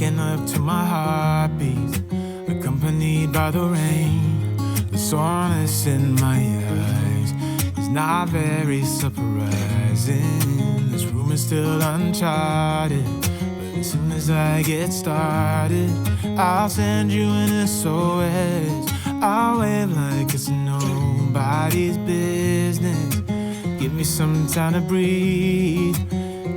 Waking up to my heartbeat, accompanied by the rain. The soreness in my eyes is not very surprising. This room is still uncharted, but as soon as I get started, I'll send you an SOS. I'll wave like it's nobody's business. Give me some time to breathe,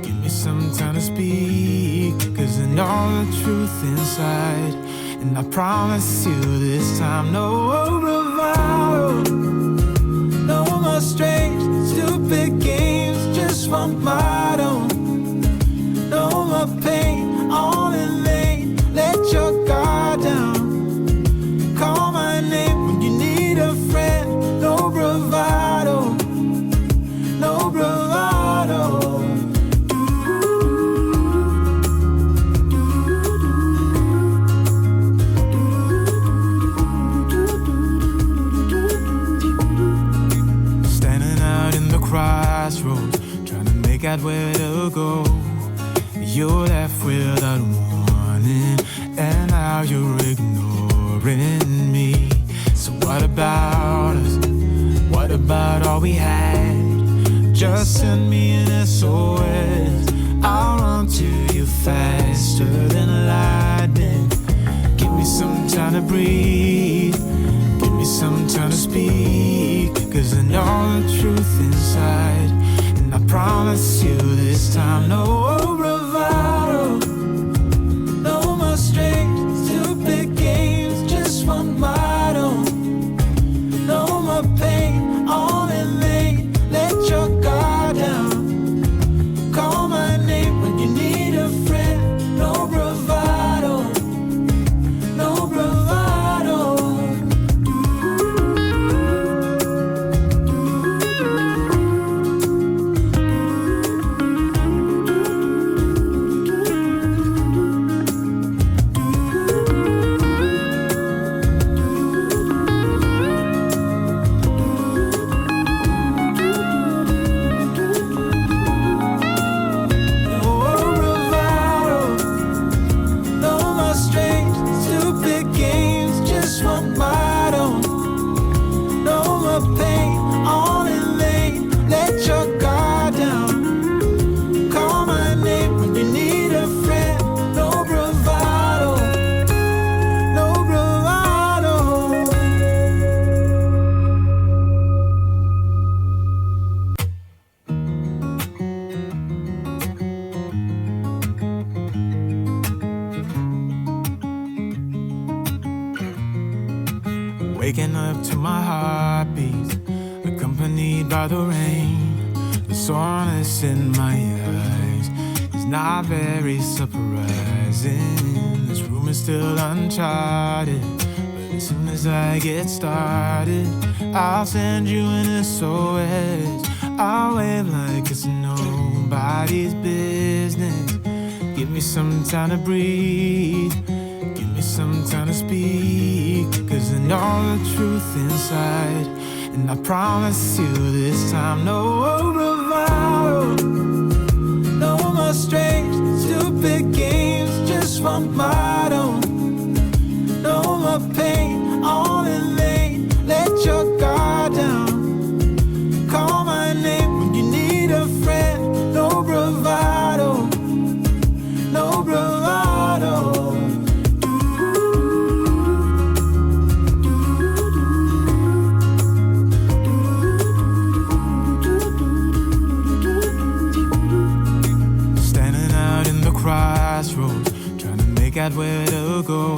give me some time to speak, 'cause I know the truth inside. And I promise you this time, no bravado, no more strange, stupid games, just one motto. No more pain, all in vain, let your guard down. Call my name when you need a friend, no bravado, no bravado. Crossroads, trying to make out where to go. You're left without warning, and now you're ignoring me. So what about us? What about all we had? Just send me an SOS. I'll run to you faster than lightning. Give me some time to breathe, give me some time to speak, 'cause I know the truth inside. And I promise you this time, no bravado, no more strange, stupid games, just one motto. No more pain, all in vain, let your guard down. Call my name when you need a friend, no bravado, no bravado. Waking up to my heartbeat, accompanied by the rain. The soreness in my eyes is not very surprising. This room is still uncharted, but as soon as I get started, I'll send you an SOS. I'll wave like it's nobody's business. Give me some time to breathe, give me some time to speak, 'cause I know the truth inside. And I promise you this time, no bravado, no more strange, stupid games, just one motto. No more pain, all in vain, let your guard down. Call my name when you need a friend, no bravado, no bravado. Crossroads, trying to make out where to go.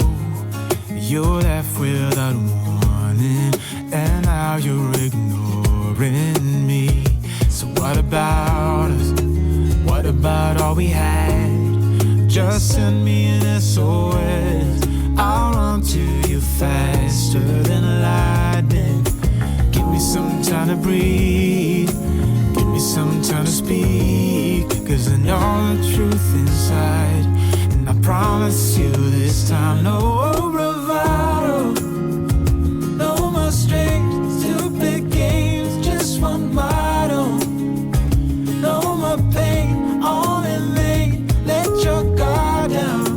You're left without warning, and now you're ignoring me. So what about us? What about all we had? Just send me an SOS. I'll run to you faster than lightning. Give me some time to breathe, give me some time to speak, 'cause I know the truth inside. And I promise you this time, no bravado, no more strange, stupid games, just one motto. No more pain, all in vain, let your guard down.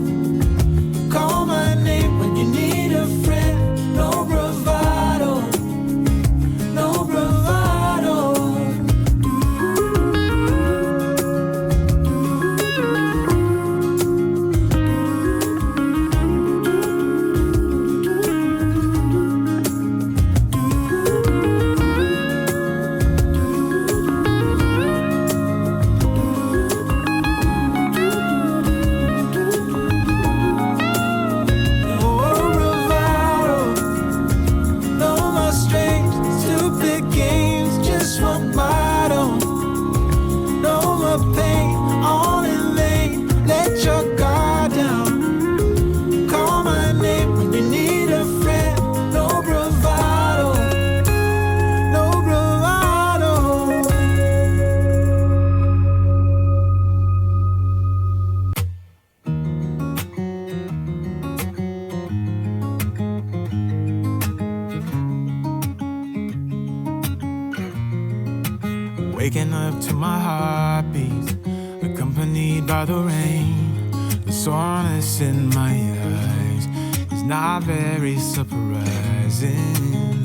Waking up to my heartbeats, accompanied by the rain. The soreness in my eyes is not very surprising.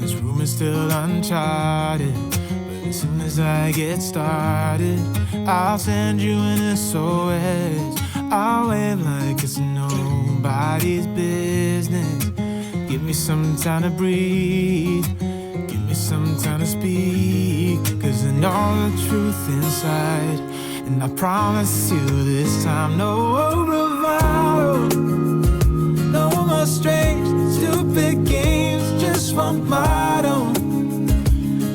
This room is still uncharted, but as soon as I get started, I'll send you an SOS. I'll wave like it's nobody's business. Give me some time to breathe, give me some time to speak, 'cause I know the truth inside. And I promise you this time, no bravado, no more strange, stupid games, just one motto.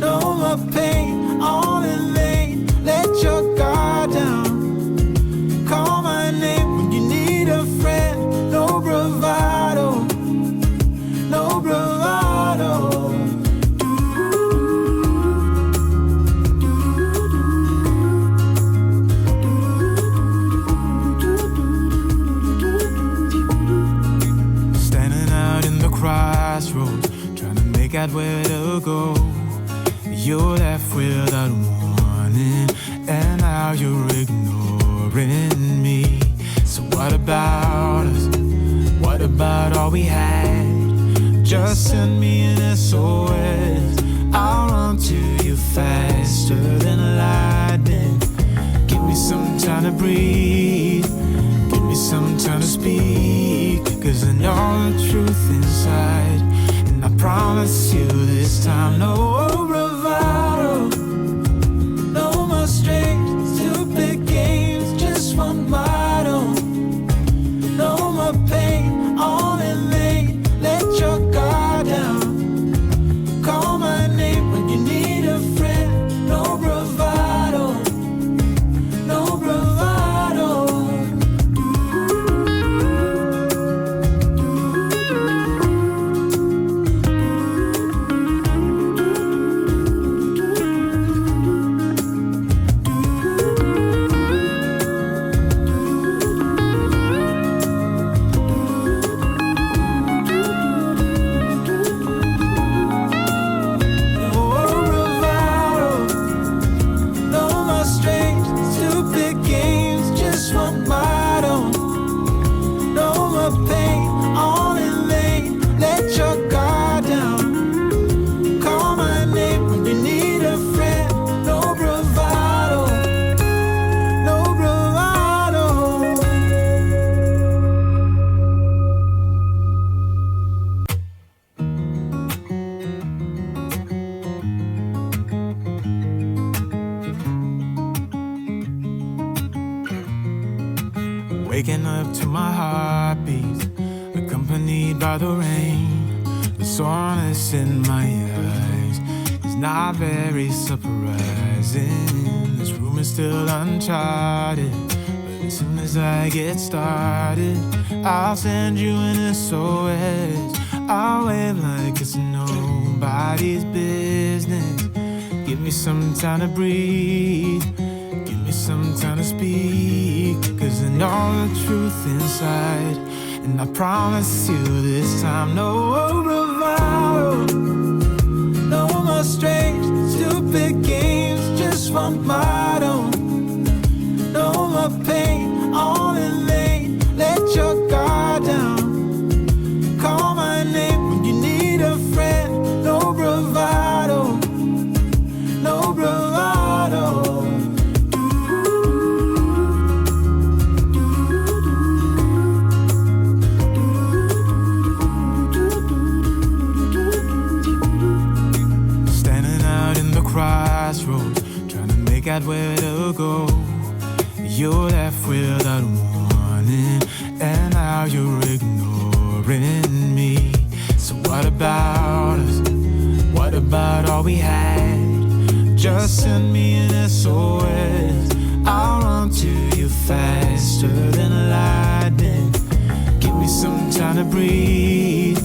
No more pain, all in vain, let your guard down. Call my name when you need a friend, no bravado, no bravado. Standing out in the crossroads, trying to make out where to go. You're left without warning, and now you're ignoring me. So what about us? What about all we had? Just send me an SOS. I'll run to you faster than lightning. Give me some time to breathe, give me some time to speak, 'cause I know the truth inside. And I promise you this time, no bravado, no more strange, stupid games, just one motto. No more pain, all in vain, let your guard down. Call my name when you need a friend, no bravado, no bravado. Waking up to my heartbeats, accompanied by the rain. The soreness in my eyes is not very surprising. This room is still uncharted, but as soon as I get started, I'll send you an SOS. I'll wave like it's nobody's business. Give me some time to breathe, give me some time to speak, 'cause I know the truth inside. And I promise you this time, no bravado, no more strange, stupid games, just one motto. No more pain, all in vain, let your guard down. Call my name when you need a friend, no bravado, no bravado. Crossroads, trying to make out where to go. You're left without warning, and now you're ignoring me. So what about us? What about all we had? Just send me an SOS. I'll run to you faster than lightning. Give me some time to breathe,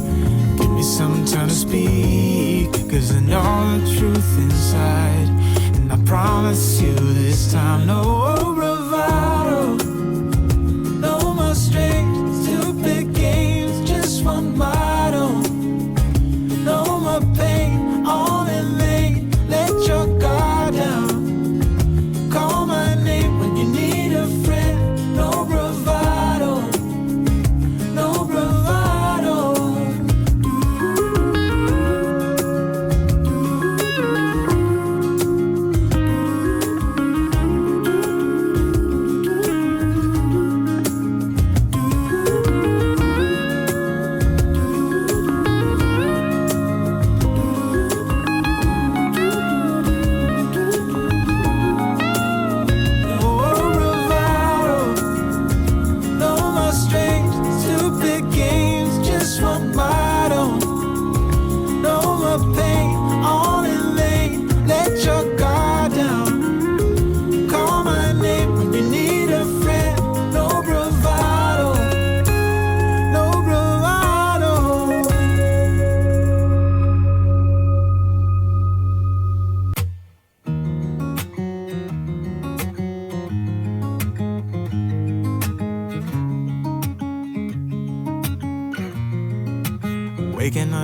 give me some time to speak, 'cause I know the truth inside. And I promise you this time, no bravado, no more strange, stupid games, just one motto. No more pain, all in vain, let your guard down.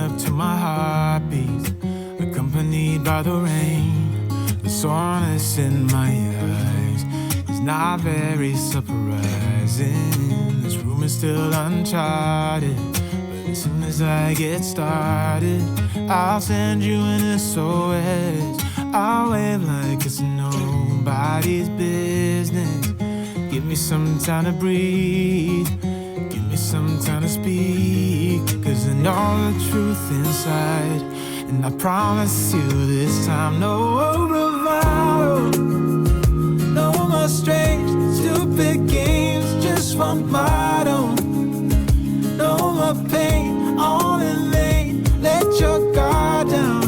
up to my heartbeats, accompanied by the rain. The soreness in my eyes is not very surprising. This room is still uncharted, but as soon as I get started, I'll send you an SOS. I'll wave like it's nobody's business. Give me some time to breathe, give me some time to speak, 'cause I know the truth inside, and I promise you this time, no bravado, no more strange, stupid games, just one motto. No more pain, all in vain, let your guard down.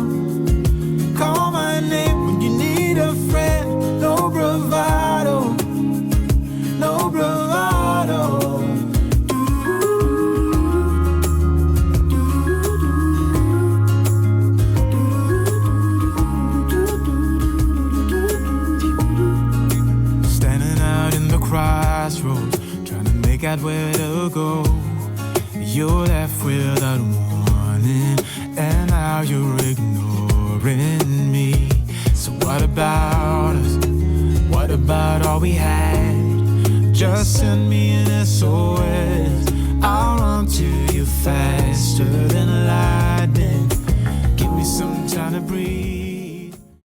Call my name when you need a friend, no bravado, no bravado. Standing out in the crossroads, trying to make out where to go. You're left without warning, and now you're ignoring me. So what about us? What about all we had? Just send me an SOS. I'll run to you faster than lightning. Give me some time to breathe.